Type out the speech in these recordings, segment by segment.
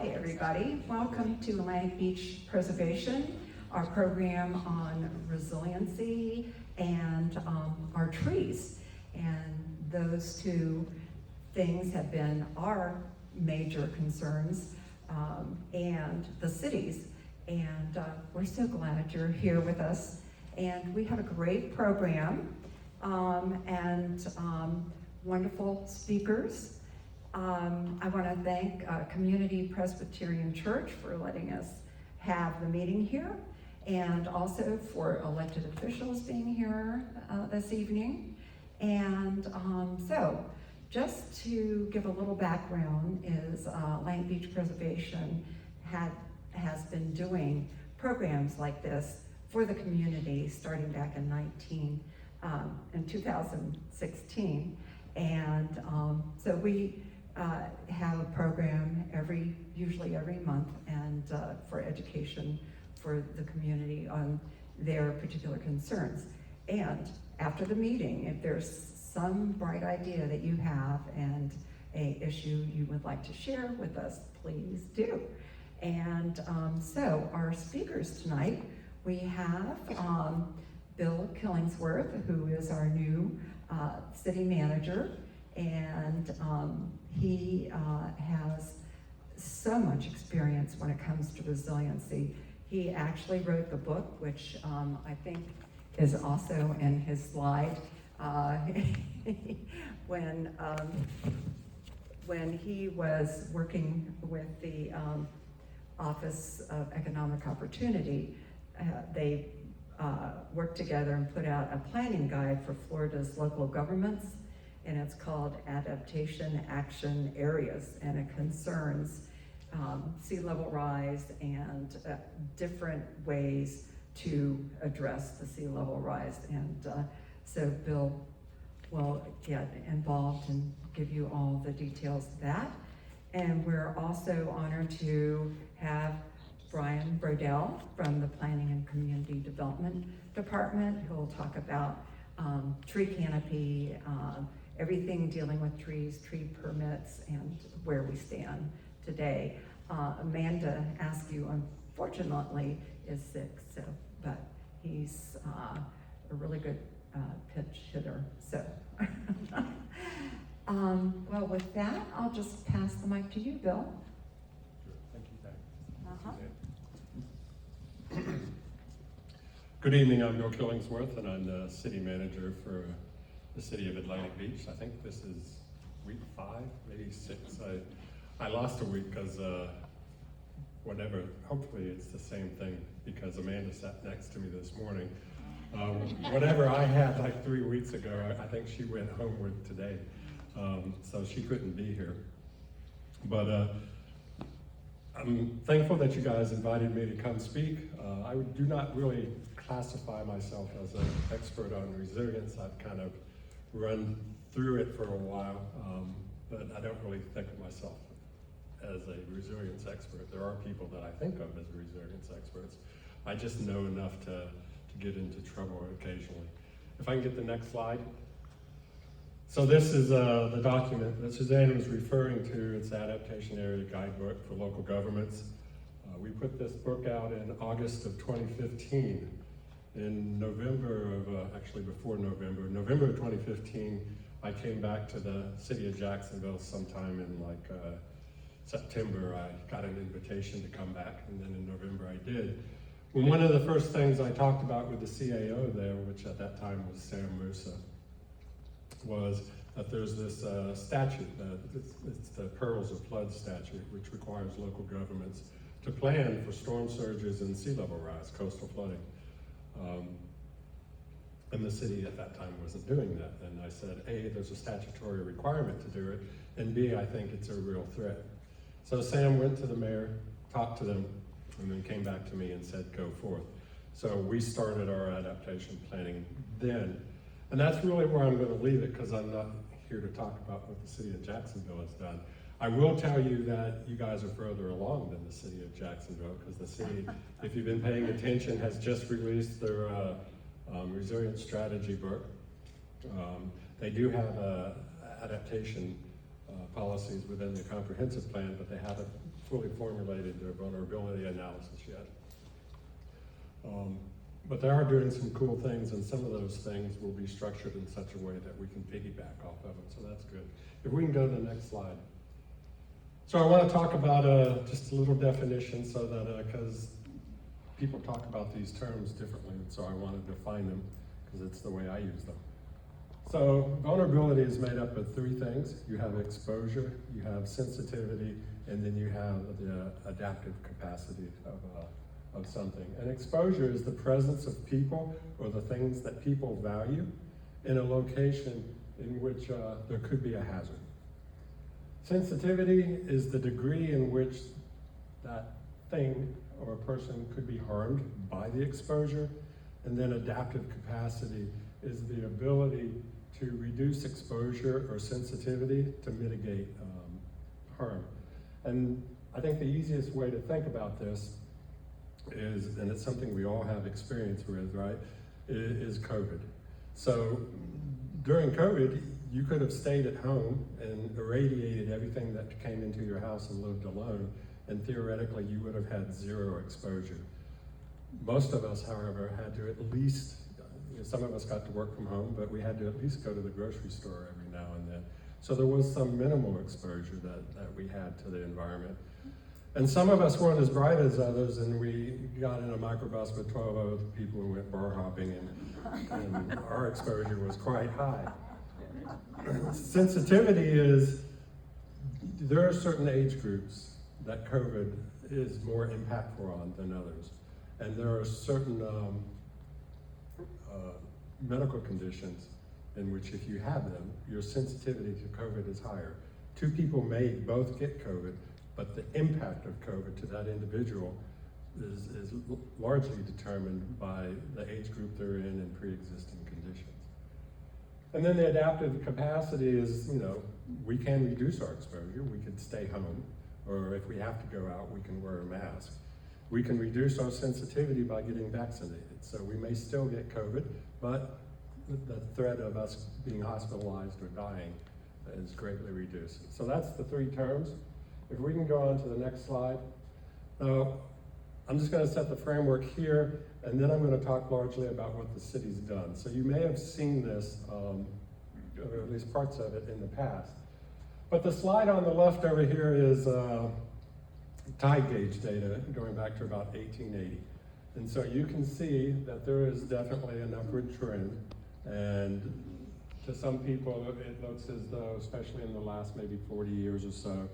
Hi, everybody. Welcome to Atlantic Beach Preservation, our program on resiliency and our trees. And those two things have been our major concerns and the cities. And we're so glad you're here with us. And we have a great program and wonderful speakers. I want to thank Community Presbyterian Church for letting us have the meeting here, and also for elected officials being here this evening. And so, just to give a little background, is Atlantic Beach Preservation has been doing programs like this for the community starting back in 2016, and so we have a program usually every month, and for education for the community on their particular concerns. And after the meeting, if there's some bright idea that you have and a issue you would like to share with us, please do. And so our speakers tonight, we have Bill Killingsworth, who is our new city manager, and he has so much experience when it comes to resiliency. He actually wrote the book, which I think is also in his slide. When he was working with the Office of Economic Opportunity, they worked together and put out a planning guide for Florida's local governments, and it's called Adaptation Action Areas, and it concerns sea level rise and different ways to address the sea level rise. And so Bill will get involved and give you all the details of that. And we're also honored to have Brian Brodell from the Planning and Community Development Department, who will talk about tree canopy, everything dealing with trees, tree permits, and where we stand today. Amanda Askew, unfortunately, is sick, but he's a really good pitch hitter. So, well, with that, I'll just pass the mic to you, Bill. Sure. Thank you, Pat. Good evening, I'm Bill Killingsworth, and I'm the city manager for the city of Atlantic Beach. I think this is week 5, maybe 6. I lost a week because whatever, hopefully it's the same thing, because Amanda sat next to me this morning. Whatever I had like 3 weeks ago, I think she went home with today. So she couldn't be here. But I'm thankful that you guys invited me to come speak. I do not really classify myself as an expert on resilience. I've kind of run through it for a while, but I don't really think of myself as a resilience expert. There are people that I think of as resilience experts. I just know enough to get into trouble occasionally. If I can get the next slide. So this is the document that Suzanne was referring to. It's the Adaptation Area Guidebook for Local Governments. We put this book out in August of 2015. In November of, actually before November of 2015, I came back to the city of Jacksonville sometime in like September. I got an invitation to come back, and then in November I did. Well, one of the first things I talked about with the CAO there, which at that time was Sam Musa, was that there's this statute, it's the Perils of Flood statute, which requires local governments to plan for storm surges and sea level rise, coastal flooding. And the city at that time wasn't doing that. And I said, A, there's a statutory requirement to do it, and B, I think it's a real threat. So Sam went to the mayor, talked to them, and then came back to me and said, go forth. So we started our adaptation planning then. And that's really where I'm going to leave it, because I'm not here to talk about what the city of Jacksonville has done. I will tell you that you guys are further along than the city of Jacksonville, because the city, if you've been paying attention, has just released their resilience strategy book. They do have adaptation policies within the comprehensive plan, but they haven't fully formulated their vulnerability analysis yet. But they are doing some cool things, and some of those things will be structured in such a way that we can piggyback off of them, so that's good. If we can go to the next slide. So I want to talk about just a little definition so that, because people talk about these terms differently, and so I want to define them because it's the way I use them. So vulnerability is made up of three things. You have exposure, you have sensitivity, and then you have the adaptive capacity of something. And exposure is the presence of people or the things that people value in a location in which there could be a hazard. Sensitivity is the degree in which that thing or a person could be harmed by the exposure. And then adaptive capacity is the ability to reduce exposure or sensitivity to mitigate harm. And I think the easiest way to think about this is, and it's something we all have experience with, right, is COVID. So during COVID, you could have stayed at home and irradiated everything that came into your house and lived alone, and theoretically you would have had zero exposure. Most of us, however, had to at least, some of us got to work from home, but we had to at least go to the grocery store every now and then. So there was some minimal exposure that we had to the environment. And some of us weren't as bright as others, and we got in a microbus with 12 other people and went bar hopping, and our exposure was quite high. Sensitivity is, there are certain age groups that COVID is more impactful on than others. And there are certain medical conditions in which if you have them, your sensitivity to COVID is higher. Two people may both get COVID, but the impact of COVID to that individual is largely determined by the age group they're in and pre-existing conditions. And then the adaptive capacity is, we can reduce our exposure. We could stay home, or if we have to go out, we can wear a mask. We can reduce our sensitivity by getting vaccinated. So we may still get COVID, but the threat of us being hospitalized or dying is greatly reduced. So that's the three terms. If we can go on to the next slide. Now, I'm just going to set the framework here, and then I'm going to talk largely about what the city's done. So you may have seen this, or at least parts of it in the past. But the slide on the left over here is tide gauge data going back to about 1880. And so you can see that there is definitely an upward trend. And to some people, it looks as though, especially in the last maybe 40 years or so,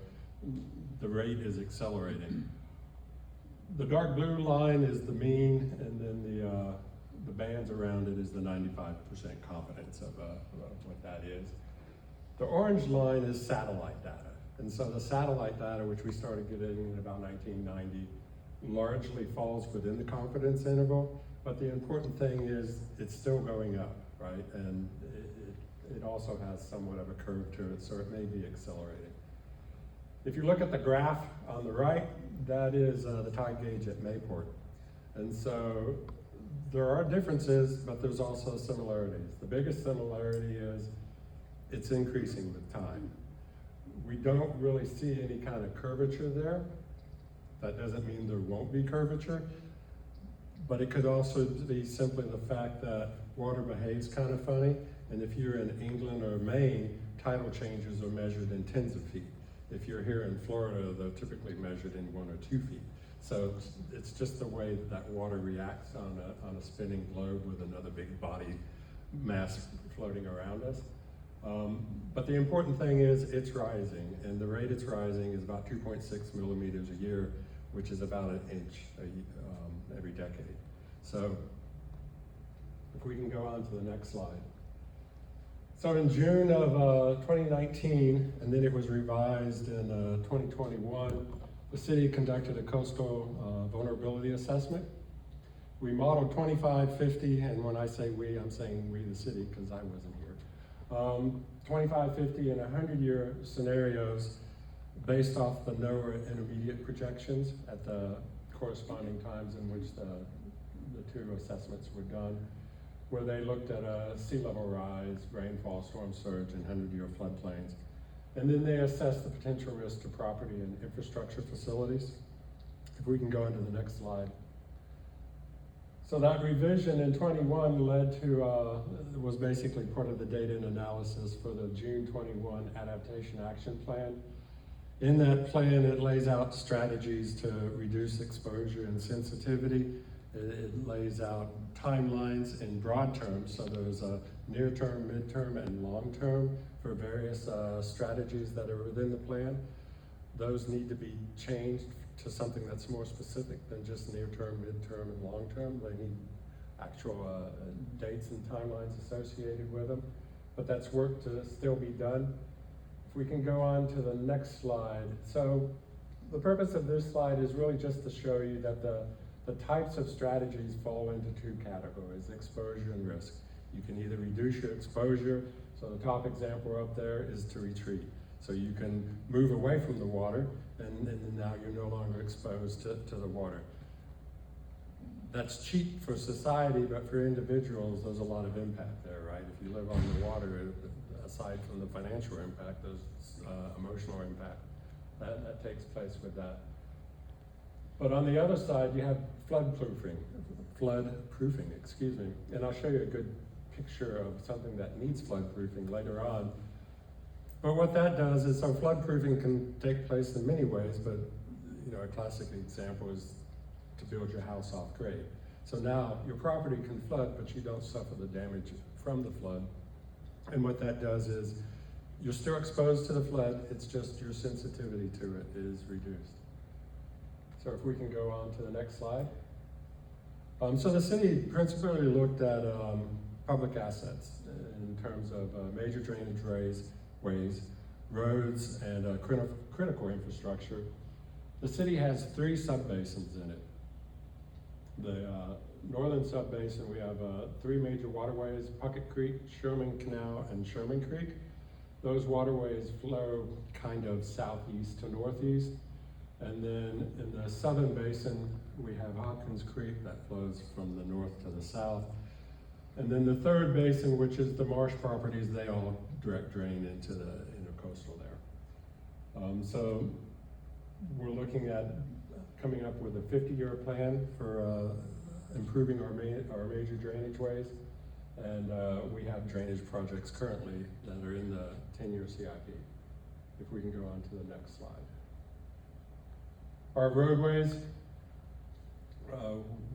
the rate is accelerating. The dark blue line is the mean, and then the bands around it is the 95% confidence of what that is. The orange line is satellite data. And so the satellite data, which we started getting in about 1990, largely falls within the confidence interval, but the important thing is it's still going up, right? And it also has somewhat of a curve to it, so it may be accelerating. If you look at the graph on the right, that is the tide gauge at Mayport. And so there are differences, but there's also similarities. The biggest similarity is it's increasing with time. We don't really see any kind of curvature there. That doesn't mean there won't be curvature, but it could also be simply the fact that water behaves kind of funny, and if you're in England or Maine, tidal changes are measured in tens of feet. If you're here in Florida, they're typically measured in 1 or 2 feet. So it's just the way that water reacts on a spinning globe with another big body mass floating around us. But the important thing is it's rising, and the rate it's rising is about 2.6 millimeters a year, which is about an inch every decade. So if we can go on to the next slide. So in June of 2019, and then it was revised in 2021, the city conducted a coastal vulnerability assessment. We modeled 25, 50, and when I say we, I'm saying we, the city, because I wasn't here. 25, 50, and 100-year scenarios based off the NOAA intermediate projections at the corresponding times in which the two assessments were done, where they looked at a sea level rise, rainfall, storm surge, and 100-year floodplains. And then they assess the potential risk to property and infrastructure facilities. If we can go into the next slide. So that revision in 21 led to, was basically part of the data and analysis for the June 21 Adaptation Action Plan. In that plan, it lays out strategies to reduce exposure and sensitivity. It lays out timelines in broad terms, so there's a near-term, mid-term, and long-term for various strategies that are within the plan. Those need to be changed to something that's more specific than just near-term, mid-term, and long-term. They need actual dates and timelines associated with them, but that's work to still be done. If we can go on to the next slide. So the purpose of this slide is really just to show you that the types of strategies fall into two categories, exposure and risk. You can either reduce your exposure, so the top example up there is to retreat. So you can move away from the water, and now you're no longer exposed to the water. That's cheap for society, but for individuals, there's a lot of impact there, right? If you live on the water, aside from the financial impact, there's emotional impact. That takes place with that. But on the other side, you have floodproofing, and I'll show you a good picture of something that needs floodproofing later on. But what that does is, so floodproofing can take place in many ways, but a classic example is to build your house off grade. So now your property can flood, but you don't suffer the damage from the flood. And what that does is, you're still exposed to the flood, it's just your sensitivity to it is reduced. So if we can go on to the next slide. So the city principally looked at public assets in terms of major drainage ways, roads, and critical infrastructure. The city has 3 subbasins in it. The northern subbasin, we have 3 major waterways: Puckett Creek, Sherman Canal, and Sherman Creek. Those waterways flow kind of southeast to northeast. And then in the southern basin, we have Hopkins Creek that flows from the north to the south. And then the third basin, which is the marsh properties, they all direct drain into the intercoastal there. So we're looking at coming up with a 50-year plan for improving our major drainage ways. And we have drainage projects currently that are in the 10-year CIP. If we can go on to the next slide. Our roadways,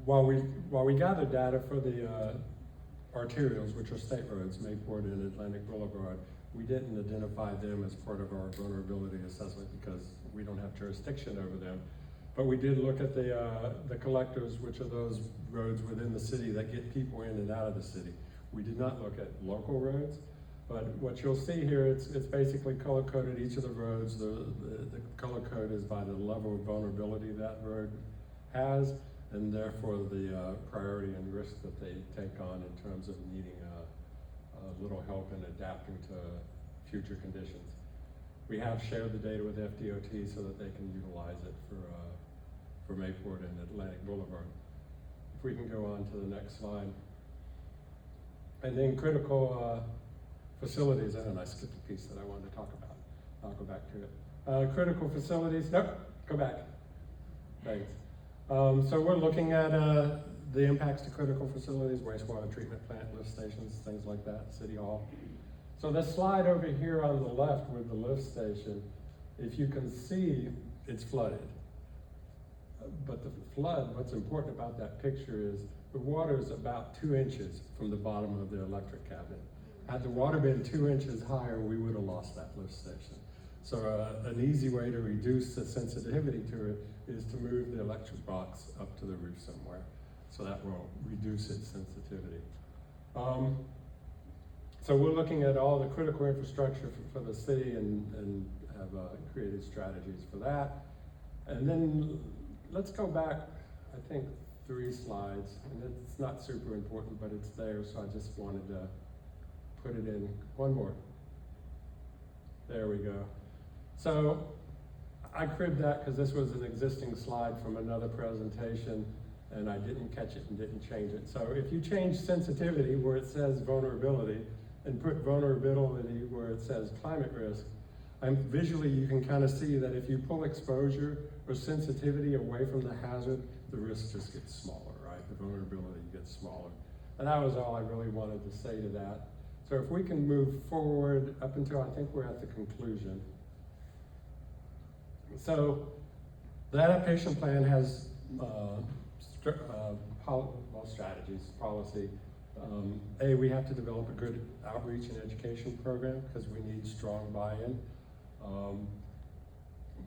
while we gather data for the arterials, which are state roads, Mayport and Atlantic Boulevard, we didn't identify them as part of our vulnerability assessment because we don't have jurisdiction over them. But we did look at the collectors, which are those roads within the city that get people in and out of the city. We did not look at local roads, but what you'll see here, it's basically color-coded each of the roads. The color code is by the level of vulnerability that road has, and therefore the priority and risk that they take on in terms of needing a little help in adapting to future conditions. We have shared the data with FDOT so that they can utilize it for Mayport and Atlantic Boulevard. If we can go on to the next slide. And then critical facilities, I skipped a piece that I wanted to talk about. I'll go back to it. Critical facilities, nope, go back. Thanks. So we're looking at the impacts to critical facilities, wastewater treatment plant, lift stations, things like that, City Hall. So this slide over here on the left with the lift station, if you can see, it's flooded. But the flood, what's important about that picture is the water is about 2 inches from the bottom of the electric cabinet. Had the water been 2 inches higher, we would have lost that lift station. So an easy way to reduce the sensitivity to it is to move the electric box up to the roof somewhere. So that will reduce its sensitivity. So we're looking at all the critical infrastructure for the city and have created strategies for that. And then let's go back, I think, 3 slides. And it's not super important, but it's there, so I just wanted to put it in. One more. There we go. So I cribbed that because this was an existing slide from another presentation, and I didn't catch it and didn't change it. So if you change sensitivity where it says vulnerability and put vulnerability where it says climate risk, Visually, you can kind of see that if you pull exposure or sensitivity away from the hazard, the risk just gets smaller, right? The vulnerability gets smaller. And that was all I really wanted to say to that. So if we can move forward up until I think we're at the conclusion. So the adaptation plan has strategies, policy. We have to develop a good outreach and education program because we need strong buy-in.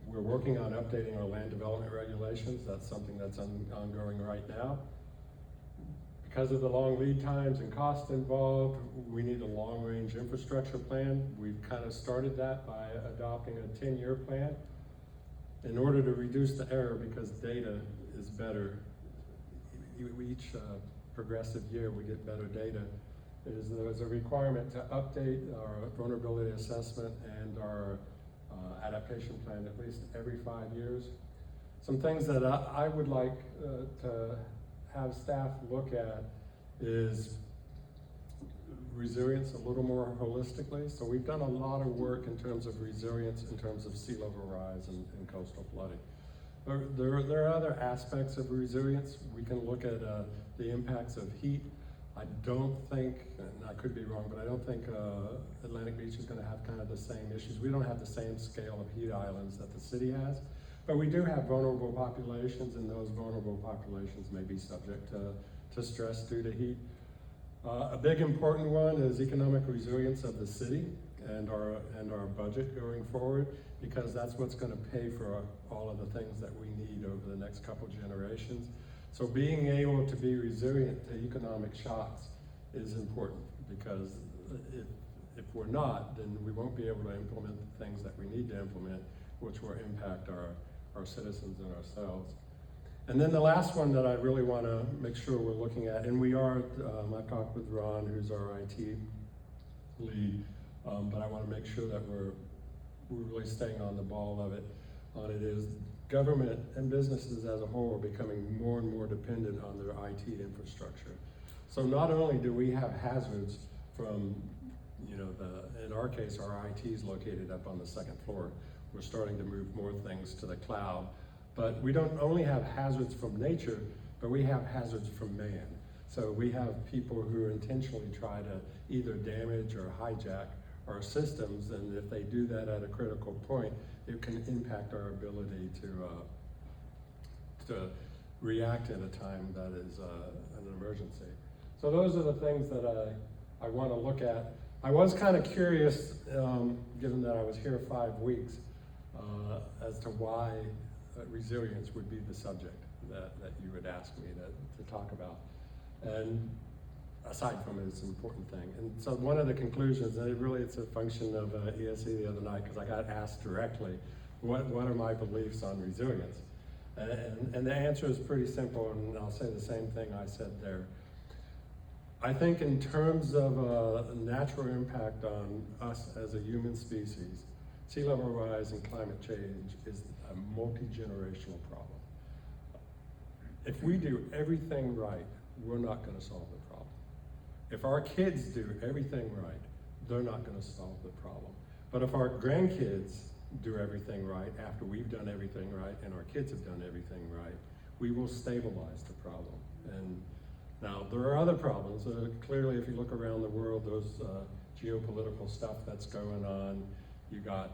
We're working on updating our land development regulations. That's something that's ongoing right now. Because of the long lead times and cost involved, we need a long-range infrastructure plan. We've kind of started that by adopting a 10-year plan in order to reduce the error, because data is better. Each progressive year we get better data. There's a requirement to update our vulnerability assessment and our adaptation plan at least every 5 years. Some things that I would like to have staff look at is resilience a little more holistically. So we've done a lot of work in terms of resilience, in terms of sea level rise and coastal flooding. There are other aspects of resilience. We can look at the impacts of heat. I don't think, and I could be wrong, but I don't think Atlantic Beach is going to have kind of the same issues. We don't have the same scale of heat islands that the city has, but we do have vulnerable populations, and those vulnerable populations may be subject to stress due to heat. A big important one is economic resilience of the city and our budget going forward, because that's what's going to pay for all of the things that we need over the next couple generations. So being able to be resilient to economic shocks is important, because if we're not, then we won't be able to implement the things that we need to implement, which will impact our citizens and ourselves. And then the last one that I really want to make sure we're looking at, and we are, I've talked with Ron, who's our IT lead, but I want to make sure that we're really staying on the ball of it. Is government and businesses as a whole are becoming more and more dependent on their IT infrastructure. So not only do we have hazards from, in our case, our IT is located up on the second floor. We're starting to move more things to the cloud. But we don't only have hazards from nature, but we have hazards from man. So we have people who intentionally try to either damage or hijack our systems, and if they do that at a critical point, it can impact our ability to react at a time that is an emergency. So those are the things that I want to look at. I was kind of curious, given that I was here 5 weeks, as to why resilience would be the subject that you would ask me to talk about. And aside from it's an important thing. And so one of the conclusions, and it's a function of ESC the other night, because I got asked directly, what are my beliefs on resilience? And the answer is pretty simple, and I'll say the same thing I said there. I think in terms of natural impact on us as a human species, sea level rise and climate change is a multi-generational problem. If we do everything right, we're not going to solve the problem. If our kids do everything right, they're not going to solve the problem. But if our grandkids do everything right after we've done everything right and our kids have done everything right, we will stabilize the problem. And now there are other problems. Clearly, if you look around the world, those geopolitical stuff that's going on, you got,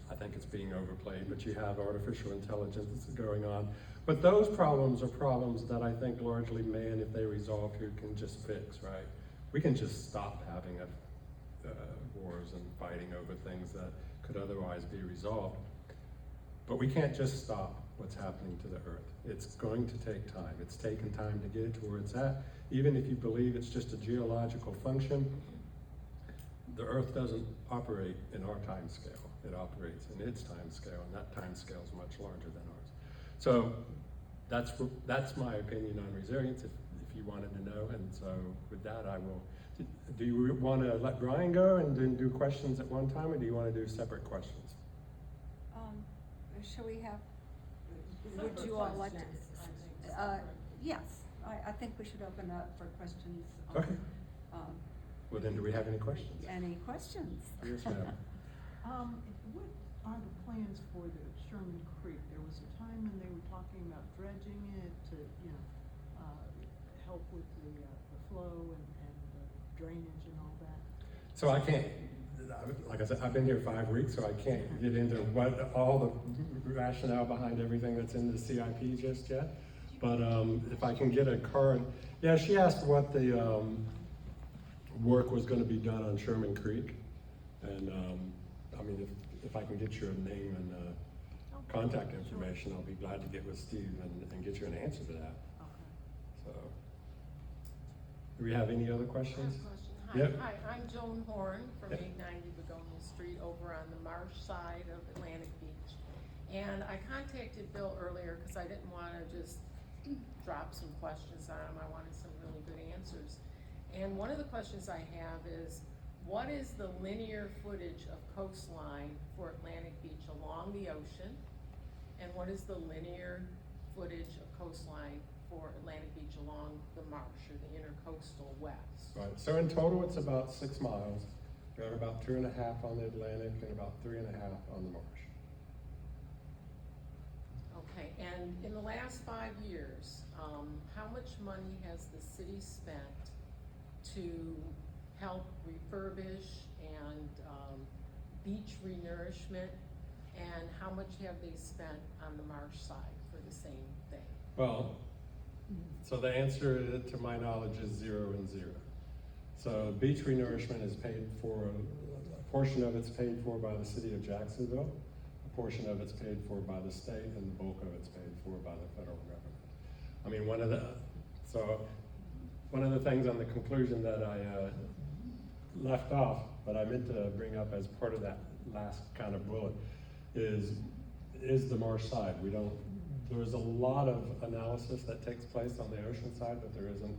I think it's being overplayed, but you have artificial intelligence going on. But those problems are problems that I think largely man, if they resolve here, can just fix, right? We can just stop having wars and fighting over things that could otherwise be resolved. But we can't just stop what's happening to the earth. It's going to take time. It's taken time to get it to where it's at. Even if you believe it's just a geological function, the earth doesn't operate in our time scale. It operates in its time scale, and that time scale is much larger than ours. So that's my opinion on resilience, if you wanted to know. And so with that, I will. Do you want to let Brian go and then do questions at one time, or do you want to do separate questions? Shall we have, would you all like to? Yes, I think we should open up for questions. Okay. Well then, do we have any questions? Any questions? Yes, ma'am. What are the plans for the Sherman Creek? There was a time when they were talking about dredging it to, help with the flow and drainage and all that. So I can't, like I said, I've been here 5 weeks, so I can't get into what all the rationale behind everything that's in the CIP just yet. But if I can get a card, yeah, she asked what the work was going to be done on Sherman Creek, and I mean, if I can get your name and contact information, I'll be glad to get with Steve and get you an answer to that. Okay. So, do we have any other questions? I have a question. Hi, Yep. Hi, I'm Joan Horn from Yep. 890 Begonia Street over on the Marsh side of Atlantic Beach. And I contacted Bill earlier because I didn't want to just drop some questions on him. I wanted some really good answers. And one of the questions I have is, what is the linear footage of coastline for Atlantic Beach along the ocean? And what is the linear footage of coastline for Atlantic Beach along the marsh or the intercoastal west? Right, so in total, it's about 6 miles. We've got about 2.5 on the Atlantic and about 3.5 on the marsh. Okay, and in the last 5 years, how much money has the city spent to help refurbish and beach renourishment? And how much have they spent on the marsh side for the same thing? Well, so the answer to my knowledge is 0 and 0. So beach renourishment is paid for, a portion of it's paid for by the city of Jacksonville, a portion of it's paid for by the state, and the bulk of it's paid for by the federal government. I mean, one of the things on the conclusion that I left off, but I meant to bring up as part of that last kind of bullet, is the marsh side. There's a lot of analysis that takes place on the ocean side, but there isn't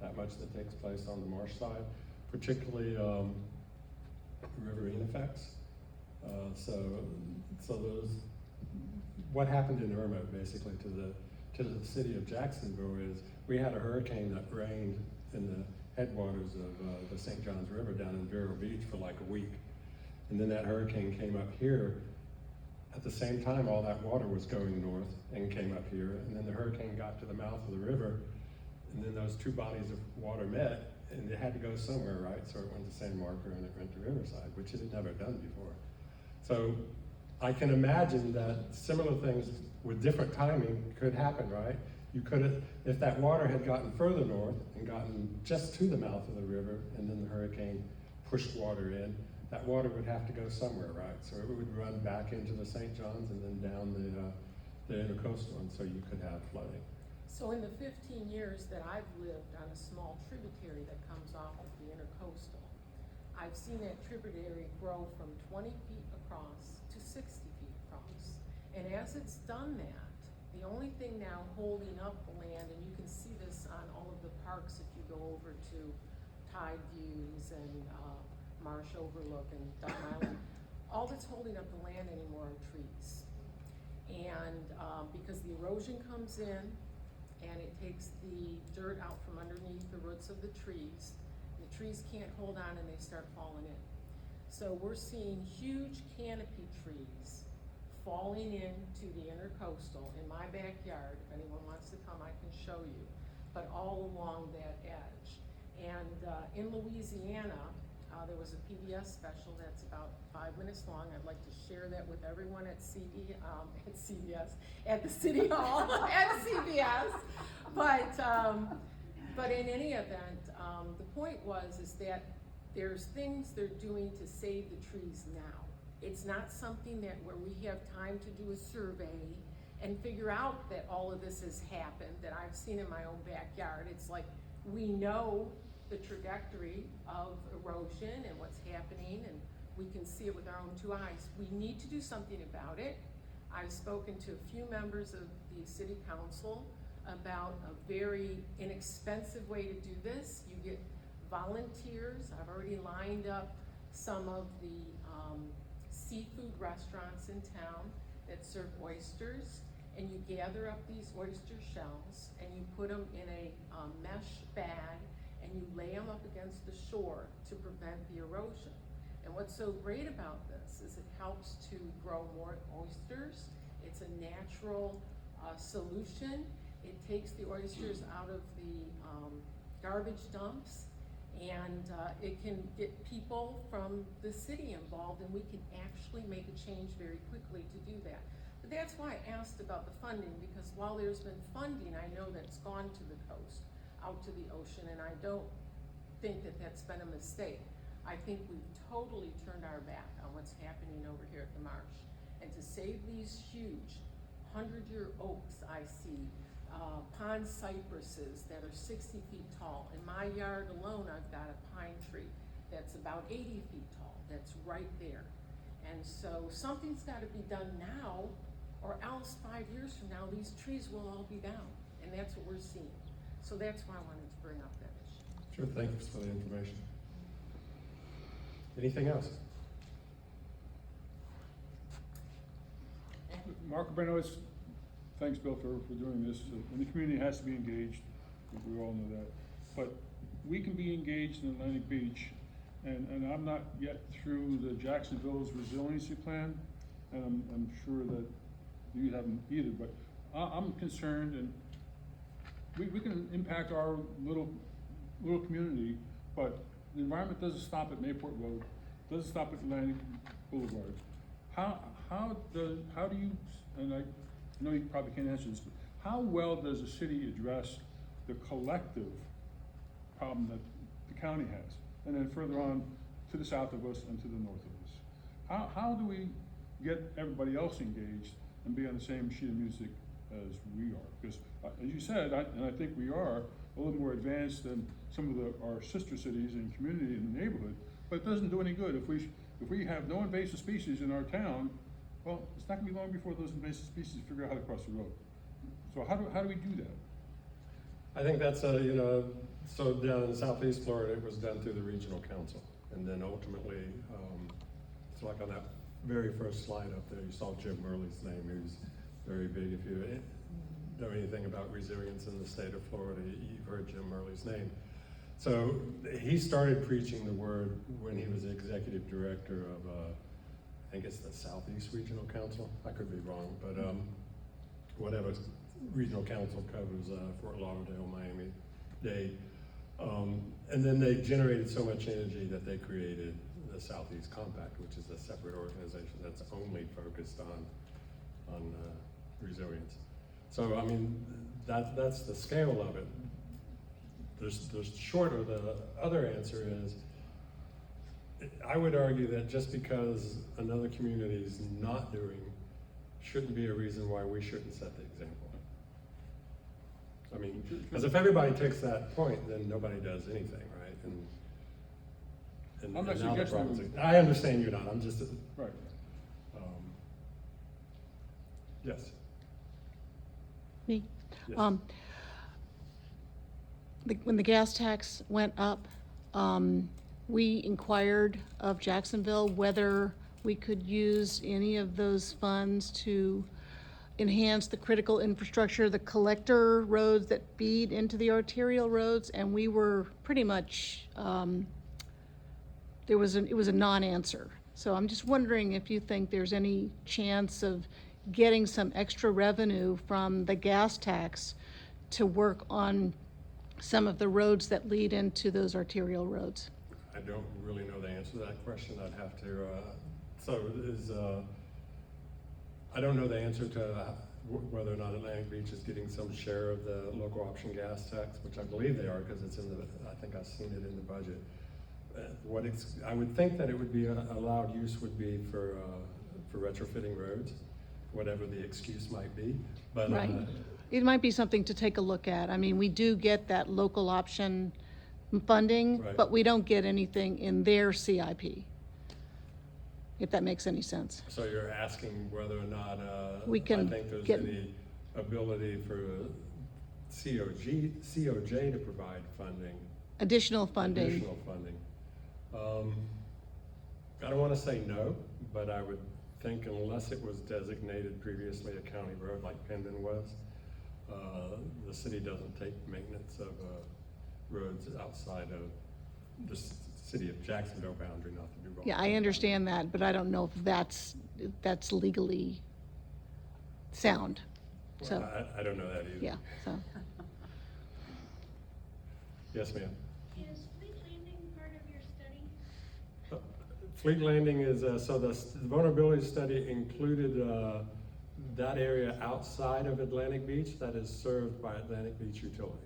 that much that takes place on the marsh side, particularly riverine effects. So those, what happened in Irma basically to the city of Jacksonville is we had a hurricane that rained in the headwaters of the St. Johns River down in Vero Beach for like a week. And then that hurricane came up here. At the same time, all that water was going north and came up here, and then the hurricane got to the mouth of the river, and then those two bodies of water met, and it had to go somewhere, right? So it went to San Marco and it went to Riverside, which it had never done before. So I can imagine that similar things with different timing could happen, right? You could have, if that water had gotten further north and gotten just to the mouth of the river, and then the hurricane pushed water in, that water would have to go somewhere, right? So it would run back into the St. John's and then down the intercoastal, and so you could have flooding. So in the 15 years that I've lived on a small tributary that comes off of the intercoastal, I've seen that tributary grow from 20 feet across to 60 feet across. And as it's done that, the only thing now holding up the land, and you can see this on all of the parks if you go over to Tide Views and Marsh Overlook and Duck Island, all that's holding up the land anymore are trees. And because the erosion comes in and it takes the dirt out from underneath the roots of the trees can't hold on and they start falling in. So we're seeing huge canopy trees falling into the intercoastal in my backyard. If anyone wants to come, I can show you, but all along that edge. And in Louisiana, there was a PBS special that's about 5 minutes long. I'd like to share that with everyone at CBS, at the City Hall, at CBS. But in any event, the point is that there's things they're doing to save the trees now. It's not something that where we have time to do a survey and figure out that all of this has happened, that I've seen in my own backyard. It's like we know the trajectory of erosion and what's happening, and we can see it with our own 2 eyes. We need to do something about it. I've spoken to a few members of the city council about a very inexpensive way to do this. You get volunteers. I've already lined up some of the seafood restaurants in town that serve oysters, and you gather up these oyster shells and you put them in a mesh bag and you lay them up against the shore to prevent the erosion. And what's so great about this is it helps to grow more oysters. It's a natural solution. It takes the oysters out of the garbage dumps, and it can get people from the city involved, and we can actually make a change very quickly to do that. But that's why I asked about the funding, because while there's been funding, I know that's gone to the coast, out to the ocean, and I don't think that that's been a mistake. I think we've totally turned our back on what's happening over here at the marsh. And to save these huge 100-year oaks I see, pond cypresses that are 60 feet tall. In my yard alone, I've got a pine tree that's about 80 feet tall, that's right there. And so something's gotta be done now, or else 5 years from now, these trees will all be down. And that's what we're seeing. So that's why I wanted to bring up that issue. Sure, thanks for the information. Anything else? Mark Brenowitz, thanks Bill for doing this, and the community has to be engaged, we all know that. But we can be engaged in Atlantic Beach, and I'm not yet through the Jacksonville's resiliency plan, and I'm sure that you haven't either, but I'm concerned, and we can impact our little community, but the environment doesn't stop at Mayport Road, doesn't stop at Atlantic Boulevard. How do you, and I know you probably can't answer this, but how well does the city address the collective problem that the county has? And then further on to the south of us and to the north of us. How do we get everybody else engaged and be on the same sheet of music as we are? Because as you said, and I think we are a little more advanced than some of our sister cities and community in the neighborhood, but it doesn't do any good. If we have no invasive species in our town, well, it's not gonna be long before those invasive species figure out how to cross the road. So how do we do that? I think that's so down in Southeast Florida, it was done through the regional council. And then ultimately, it's like on that very first slide up there, you saw Jim Murley's name, who's very big. If you know anything about resilience in the state of Florida, you've heard Jim Murley's name. So he started preaching the word when he was the executive director of, I think it's the Southeast Regional Council. I could be wrong, but whatever regional council covers Fort Lauderdale, Miami-Dade. And then they generated so much energy that they created the Southeast Compact, which is a separate organization that's only focused on resilience. So I mean, that's the scale of it. There's shorter. The other answer is, I would argue that just because another community is not doing, shouldn't be a reason why we shouldn't set the example. I mean, because if everybody takes that point, then nobody does anything, right? And I'm not now the suggesting problems we- I understand you're not. I'm just Right. yes. Me? Yes. When the gas tax went up, we inquired of Jacksonville whether we could use any of those funds to enhance the critical infrastructure, the collector roads that feed into the arterial roads, and we were pretty much, it was a non-answer. So I'm just wondering if you think there's any chance of getting some extra revenue from the gas tax to work on some of the roads that lead into those arterial roads. I don't really know the answer to that question. I'd have to, I don't know the answer to whether or not Atlantic Beach is getting some share of the local option gas tax, which I believe they are, because it's in the, I think I've seen it in the budget. I would think that it would be allowed use would be for retrofitting roads, whatever the excuse might be. But Right. It might be something to take a look at. I mean, we do get that local option funding, Right. but we don't get anything in their CIP, if that makes any sense. so you're asking whether or not We can I think there's get- any ability for COJ to provide funding. Additional funding. Additional funding. I don't want to say no, but I would think unless it was designated previously a county road like Pendon was, the city doesn't take maintenance of roads outside of the city of Jacksonville boundary, not the New Rock. Yeah, I understand that, but I don't know if that's legally sound, so, Well, I don't know that either. yeah, so. Yes, ma'am. Is Fleet Landing part of your study? Fleet Landing is, so the vulnerability study included that area outside of Atlantic Beach that is served by Atlantic Beach Utilities.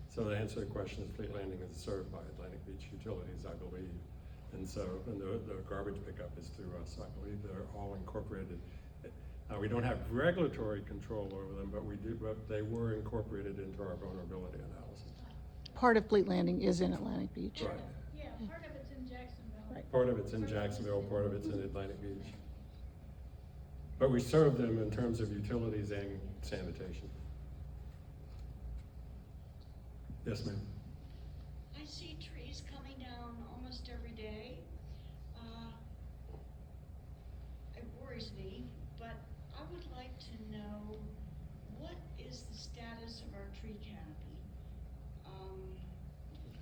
So to answer the question, Fleet Landing is served by Atlantic Beach Utilities, I believe. And so, and the garbage pickup is through us, I believe they're all incorporated. We don't have regulatory control over them, but they were incorporated into our vulnerability analysis. Part of Fleet Landing is in Atlantic Beach. Right. Yeah, part of it's in Jacksonville. Right. Part of it's in Jacksonville, part of it's in Atlantic Beach. But we serve them in terms of utilities and sanitation. Yes, ma'am. I see trees coming down almost every day. It worries me, but I would like to know, what is the status of our tree canopy?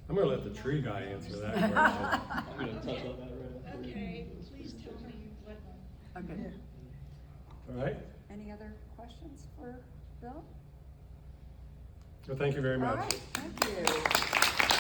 I'm gonna let the tree guy answer that question. I'm gonna touch on that right after. Okay, please tell me what. Okay. All right, Any other questions for Bill? well, thank you very All much. right, thank you.